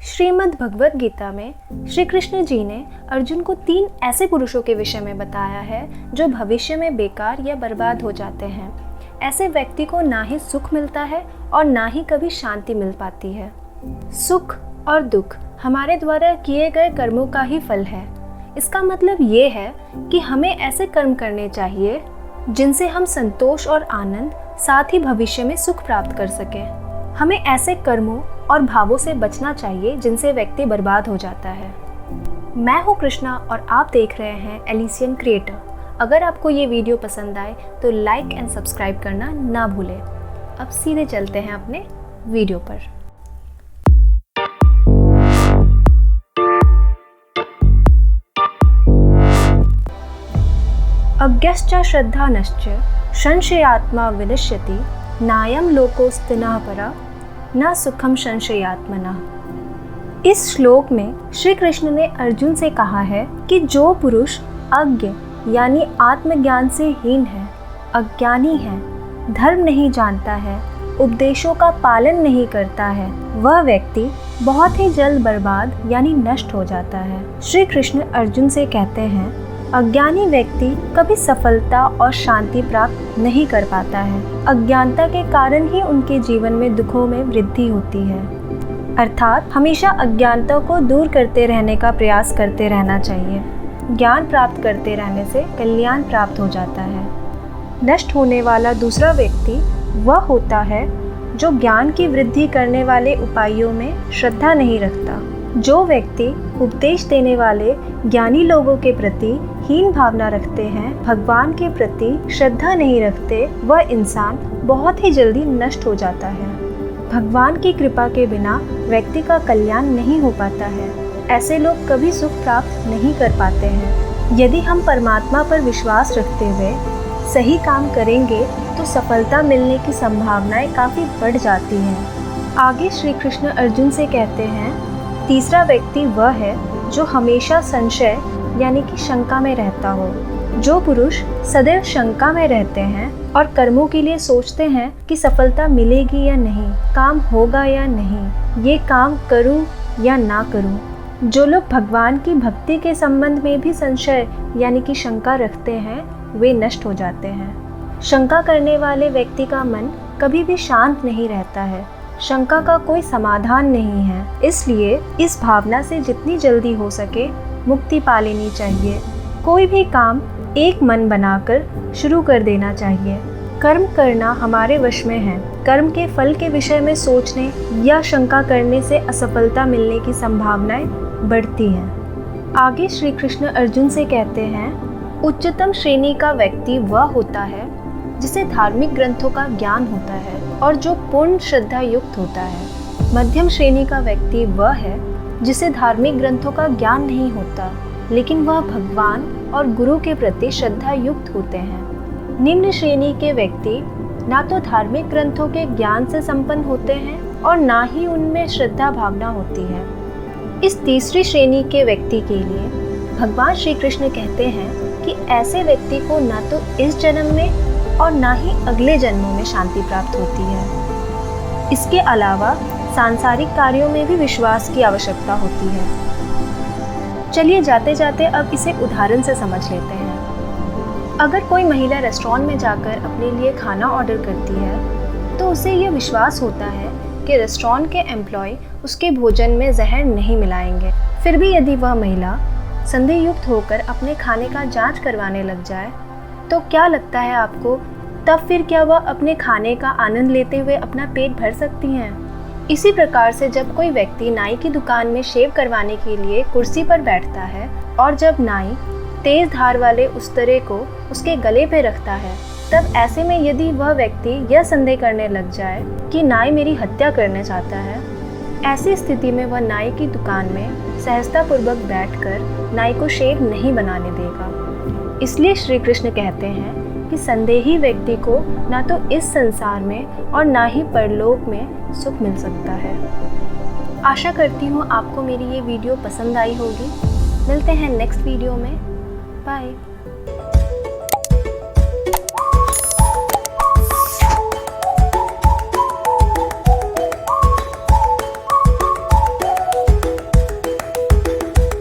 श्रीमद् भगवद गीता में श्री कृष्ण जी ने अर्जुन को 3 ऐसे पुरुषों के विषय में बताया है जो भविष्य में बेकार या बर्बाद हो जाते हैं। ऐसे व्यक्ति को ना ही सुख मिलता है और ना ही कभी शांति मिल पाती है। सुख और दुख हमारे द्वारा किए गए कर्मों का ही फल है। इसका मतलब ये है कि हमें ऐसे कर्म करने चाहिए जिनसे हम संतोष और आनंद साथ ही भविष्य में सुख प्राप्त कर सकें। हमें ऐसे कर्मों और भावों से बचना चाहिए जिनसे व्यक्ति बर्बाद हो जाता है। मैं हूँ कृष्णा और आप देख रहे हैं एलिसियन क्रिएटर। अगर आपको ये वीडियो पसंद आए तो लाइक एंड सब्सक्राइब करना ना भूलें। अब सीधे चलते हैं अपने वीडियो पर। अज्ञश्च श्रद्धानश्च संशयात्मा विनश्यति नायं लोकोस्तिनः परा न सुखम संशयात्मनः। इस श्लोक में श्री कृष्ण ने अर्जुन से कहा है कि जो पुरुष अज्ञ यानी आत्मज्ञान से हीन है, अज्ञानी है, धर्म नहीं जानता है, उपदेशों का पालन नहीं करता है, वह व्यक्ति बहुत ही जल्द बर्बाद यानी नष्ट हो जाता है। श्री कृष्ण अर्जुन से कहते हैं अज्ञानी व्यक्ति कभी सफलता और शांति प्राप्त नहीं कर पाता है। अज्ञानता के कारण ही उनके जीवन में दुखों में वृद्धि होती है। अर्थात हमेशा अज्ञानता को दूर करते रहने का प्रयास करते रहना चाहिए। ज्ञान प्राप्त करते रहने से कल्याण प्राप्त हो जाता है। नष्ट होने वाला दूसरा व्यक्ति वह होता है जो ज्ञान की वृद्धि करने वाले उपायों में श्रद्धा नहीं रखता। जो व्यक्ति उपदेश देने वाले ज्ञानी लोगों के प्रति हीन भावना रखते हैं, भगवान के प्रति श्रद्धा नहीं रखते, वह इंसान बहुत ही जल्दी नष्ट हो जाता है। भगवान की कृपा के बिना व्यक्ति का कल्याण नहीं हो पाता है। ऐसे लोग कभी सुख प्राप्त नहीं कर पाते हैं। यदि हम परमात्मा पर विश्वास रखते हुए सही काम करेंगे तो सफलता मिलने की संभावनाएं काफ़ी बढ़ जाती हैं। आगे श्री कृष्ण अर्जुन से कहते हैं तीसरा व्यक्ति वह है जो हमेशा संशय यानी कि शंका में रहता हो। जो पुरुष सदैव शंका में रहते हैं और कर्मों के लिए सोचते हैं कि सफलता मिलेगी या नहीं, काम होगा या नहीं, ये काम करूं या ना करूं। जो लोग भगवान की भक्ति के संबंध में भी संशय यानी कि शंका रखते हैं, वे नष्ट हो जाते हैं। शंका करने वाले व्यक्ति का मन कभी भी शांत नहीं रहता है। शंका का कोई समाधान नहीं है। इसलिए इस भावना से जितनी जल्दी हो सके मुक्ति पा लेनी चाहिए। कोई भी काम एक मन बनाकर शुरू कर देना चाहिए। कर्म करना हमारे वश में है। कर्म के फल के विषय में सोचने या शंका करने से असफलता मिलने की संभावनाएं बढ़ती हैं। आगे श्री कृष्ण अर्जुन से कहते हैं उच्चतम श्रेणी का व्यक्ति वह होता है जिसे धार्मिक ग्रंथों का ज्ञान होता है और जो पूर्ण श्रद्धा युक्त होता है। मध्यम श्रेणी का व्यक्ति वह है जिसे धार्मिक ग्रंथों का ज्ञान नहीं होता, लेकिन वह भगवान और गुरु के प्रति श्रद्धा युक्त होते हैं। निम्न श्रेणी के व्यक्ति ना तो धार्मिक ग्रंथों के ज्ञान से संपन्न होते हैं और ना ही उनमें श्रद्धा भावना होती है। इस तीसरी श्रेणी के व्यक्ति के लिए भगवान श्री कृष्ण कहते हैं कि ऐसे व्यक्ति को ना तो इस जन्म में और ना ही अगले जन्मों में शांति प्राप्त होती है। इसके अलावा सांसारिक कार्यों में भी विश्वास की आवश्यकता होती है। चलिए जाते जाते अब इसे उदाहरण से समझ लेते हैं। अगर कोई महिला रेस्टोरेंट में जाकर अपने लिए खाना ऑर्डर करती है तो उसे यह विश्वास होता है कि रेस्टोरेंट के एम्प्लॉय उसके भोजन में जहर नहीं मिलाएंगे। फिर भी यदि वह महिला संदेह युक्त होकर अपने खाने का जांच करवाने लग जाए तो क्या लगता है आपको, तब फिर क्या वह अपने खाने का आनंद लेते हुए अपना पेट भर सकती हैं? इसी प्रकार से जब कोई व्यक्ति नाई की दुकान में शेव करवाने के लिए कुर्सी पर बैठता है और जब नाई तेज धार वाले उस्तरे को उसके गले पे रखता है, तब ऐसे में यदि वह व्यक्ति यह संदेह करने लग जाए कि नाई मेरी हत्या करना चाहता है, ऐसी स्थिति में वह नाई की दुकान में सहजतापूर्वक बैठकर नाई को शेव नहीं बनाने देगा। इसलिए श्री कृष्ण कहते हैं कि संदेही व्यक्ति को ना तो इस संसार में और ना ही परलोक में सुख मिल सकता है। आशा करती हूँ आपको मेरी ये वीडियो पसंद आई होगी। मिलते हैं नेक्स्ट वीडियो में। बाय।